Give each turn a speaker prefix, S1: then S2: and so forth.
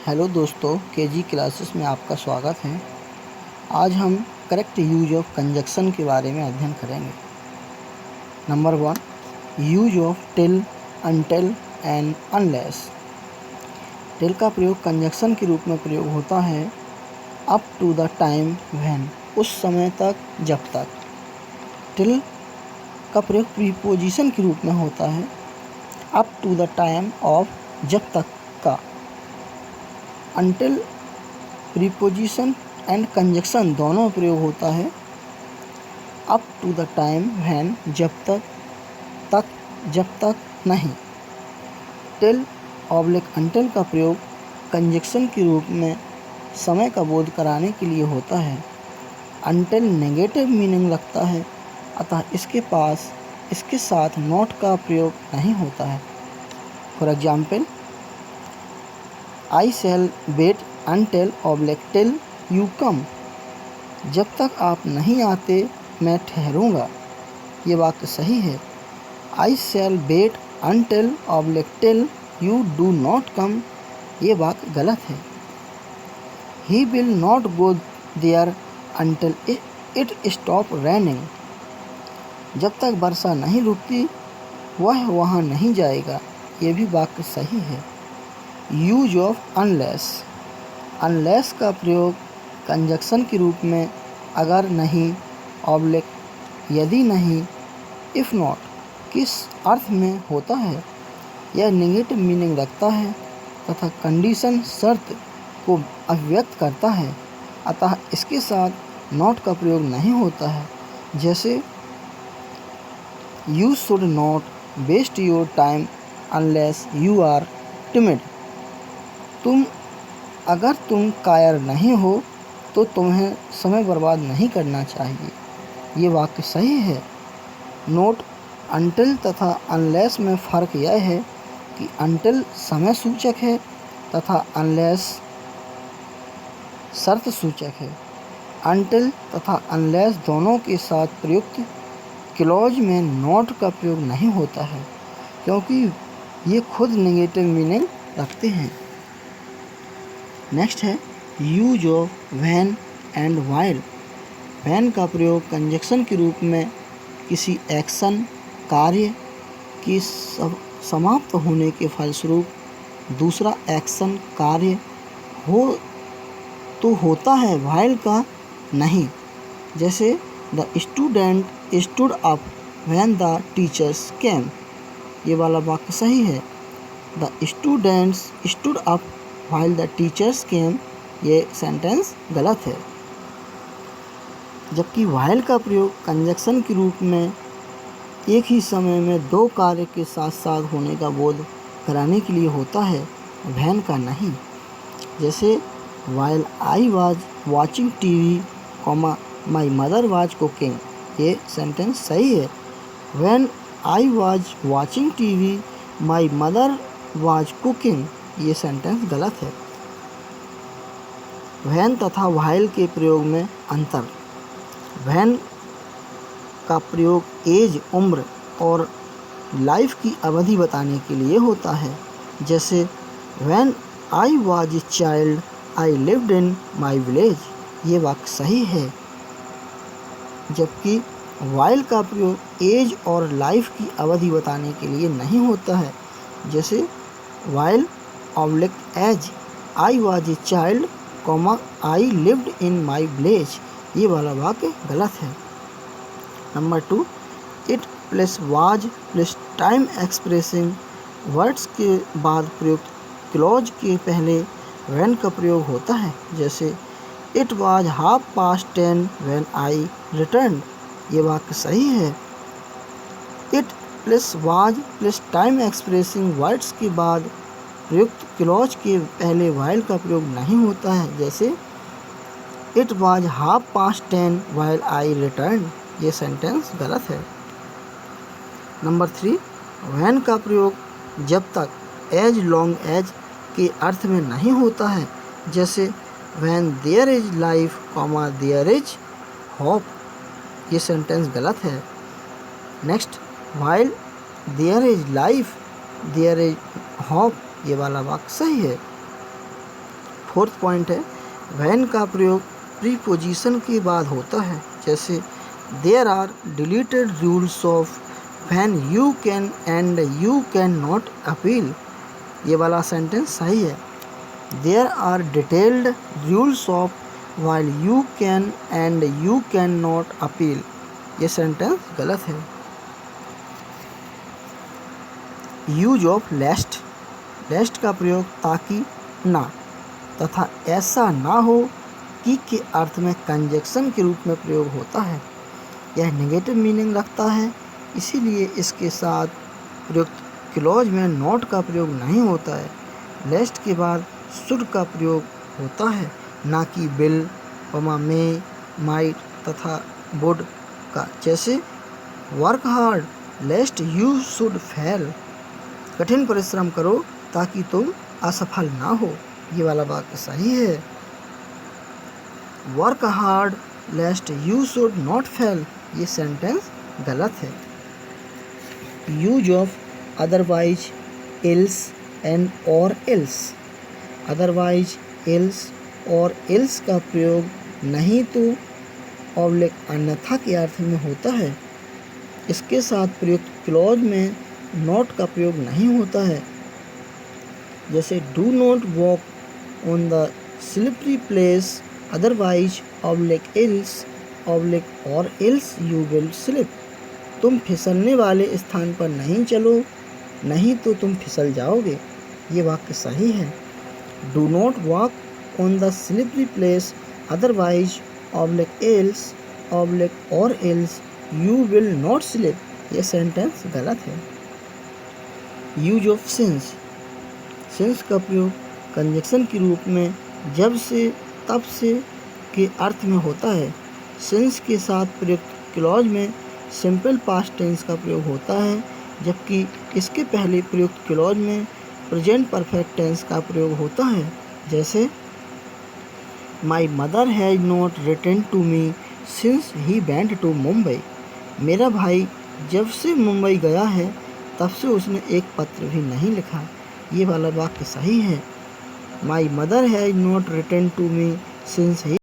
S1: Hello दोस्तों, KG classes में आपका स्वागत है। आज हम करेक्ट यूज ऑफ कंजक्शन के बारे में अध्ययन करेंगे। Number 1, use of till, until and unless. Till का प्रयोग कंजक्शन के रूप में प्रयोग होता है up to the time when, उस समय तक जब तक। टिल का प्रयोग प्रीपोजिशन के रूप में होता है up to the time of, जब तक का। अनटिल प्रीपोजिशन एंड कंजक्शन दोनों प्रयोग होता है up to the time when, जब तक जब तक नहीं। टिल ऑब्लिक अनटिल का प्रयोग कंजक्शन के रूप में समय का बोध कराने के लिए होता है। अनटिल नेगेटिव मीनिंग रखता है, अतः इसके साथ नॉट का प्रयोग नहीं होता है। For example, I shall wait until oblique till you come. जब तक आप नहीं आते मैं ठहरूंगा। ये वाक्य सही है। I shall wait until oblique till you do not come. ये वाक्य गलत है। He will not go there until it stop raining. जब तक वर्षा नहीं रुकती वह वहाँ नहीं जाएगा। ये भी वाक्य सही है। Use of unless. अनलेस का प्रयोग कंजक्शन के रूप में अगर नहीं, ऑब्लिक यदि नहीं, इफ़ नॉट किस अर्थ में होता है। यह नेगेटिव मीनिंग रखता है तथा कंडीशन शर्त को अभिव्यक्त करता है, अतः इसके साथ नॉट का प्रयोग नहीं होता है। जैसे you should not waste your time unless you are timid. अगर तुम कायर नहीं हो तो तुम्हें समय बर्बाद नहीं करना चाहिए। ये वाक्य सही है। नोट, अनटिल तथा अनलेस में फ़र्क यह है कि अनटिल समय सूचक है तथा अनलेस शर्त सूचक है। अनटिल तथा अनलेस दोनों के साथ प्रयुक्त क्लॉज में नॉट का प्रयोग नहीं होता है, क्योंकि ये खुद नेगेटिव मीनिंग रखते हैं। नेक्स्ट है use of when and while. When का प्रयोग कंजक्शन के रूप में किसी एक्शन, कार्य की समाप्त होने के फलस्वरूप दूसरा एक्शन, कार्य हो तो होता है, व्हाइल का नहीं। जैसे the student stood up when the teachers came. ये वाला वाक्य सही है। The students stood up while the teachers came, ये सेंटेंस गलत है। जबकि व्हाइल का प्रयोग कंजक्शन के रूप में एक ही समय में दो कार्य के साथ साथ होने का बोध कराने के लिए होता है, व्हेन का नहीं। जैसे while I was watching TV, my mother was cooking. ये सेंटेंस सही है। When I was watching TV, my mother was cooking, ये सेंटेंस गलत है। व्हेन तथा व्हाइल के प्रयोग में अंतर। व्हेन का प्रयोग एज, उम्र और लाइफ की अवधि बताने के लिए होता है। जैसे when I was a child I lived in my village. ये वाक्य सही है। जबकि व्हाइल का प्रयोग एज और लाइफ की अवधि बताने के लिए नहीं होता है। जैसे while oblique as I was a child, I lived in my village. ये वाला वाक्य गलत है। Number 2, it plus was plus time expressing words के बाद प्रयुक्त क्लॉज के पहले व्हेन का प्रयोग होता है। जैसे it was 10:30 when I return. ये वाक्य सही है। It plus was plus time expressing words के बाद प्रयुक्त क्लॉज के पहले व्हाइल का प्रयोग नहीं होता है। जैसे it was 10:30 while I return. ये सेंटेंस गलत है। नंबर 3, व्हेन का प्रयोग जब तक, एज लॉन्ग एज के अर्थ में नहीं होता है। जैसे when there is life, there is hope. ये सेंटेंस गलत है। Next, while there is life there is hope. ये वाला वाक्य सही है। फोर्थ पॉइंट है, व्हेन का प्रयोग प्रीपोजिशन के बाद होता है, जैसे there are deleted rules of when you can and you cannot नॉट अपील। ये वाला सेंटेंस सही है। There are detailed rules of while you can and you cannot नॉट अपील, ये सेंटेंस गलत है। यूज ऑफ लेस्ट, लेस्ट का प्रयोग ताकि, ना तथा ऐसा ना हो कि के अर्थ में कंजक्शन के रूप में प्रयोग होता है। यह नेगेटिव मीनिंग रखता है, इसीलिए इसके साथ प्रयुक्त क्लॉज में नॉट का प्रयोग नहीं होता है। लेस्ट के बाद शुड का प्रयोग होता है, ना कि विल, मे, माइट तथा वुड का। जैसे work hard लेस्ट you should fail, कठिन परिश्रम करो ताकि तुम असफल ना हो, ये वाला वाक्य सही है। Work hard लेस्ट you should not fail, ये सेंटेंस गलत है। Use of otherwise, else and और एल्स, अदरवाइज, एल्स और एल्स का प्रयोग नहीं तो ऑब्लिक अन्यथा के अर्थ में होता है। इसके साथ प्रयुक्त क्लॉज में नॉट का प्रयोग नहीं होता है, जैसे do not walk on the slippery place otherwise oblique else oblique और एल्स यू विल स्लिप, तुम फिसलने वाले स्थान पर नहीं चलो, नहीं तो तुम फिसल जाओगे, ये वाक्य सही है। Do not walk on the slippery place otherwise oblique else oblique और else you will not slip, ये सेंटेंस गलत है। यूज ऑफ सिंस, सिंस का प्रयोग कंजक्शन के रूप में जब से, तब से के अर्थ में होता है। सिंस के साथ प्रयुक्त क्लॉज में सिंपल पास्ट टेंस का प्रयोग होता है, जबकि इसके पहले प्रयुक्त क्लॉज में प्रेजेंट परफेक्ट टेंस का प्रयोग होता है। जैसे my mother has not return to me since he went to Mumbai, मेरा भाई जब से मुंबई गया है तब से उसने एक पत्र भी नहीं लिखा, ये वाला वाक्य सही है। My mother has not return to me since he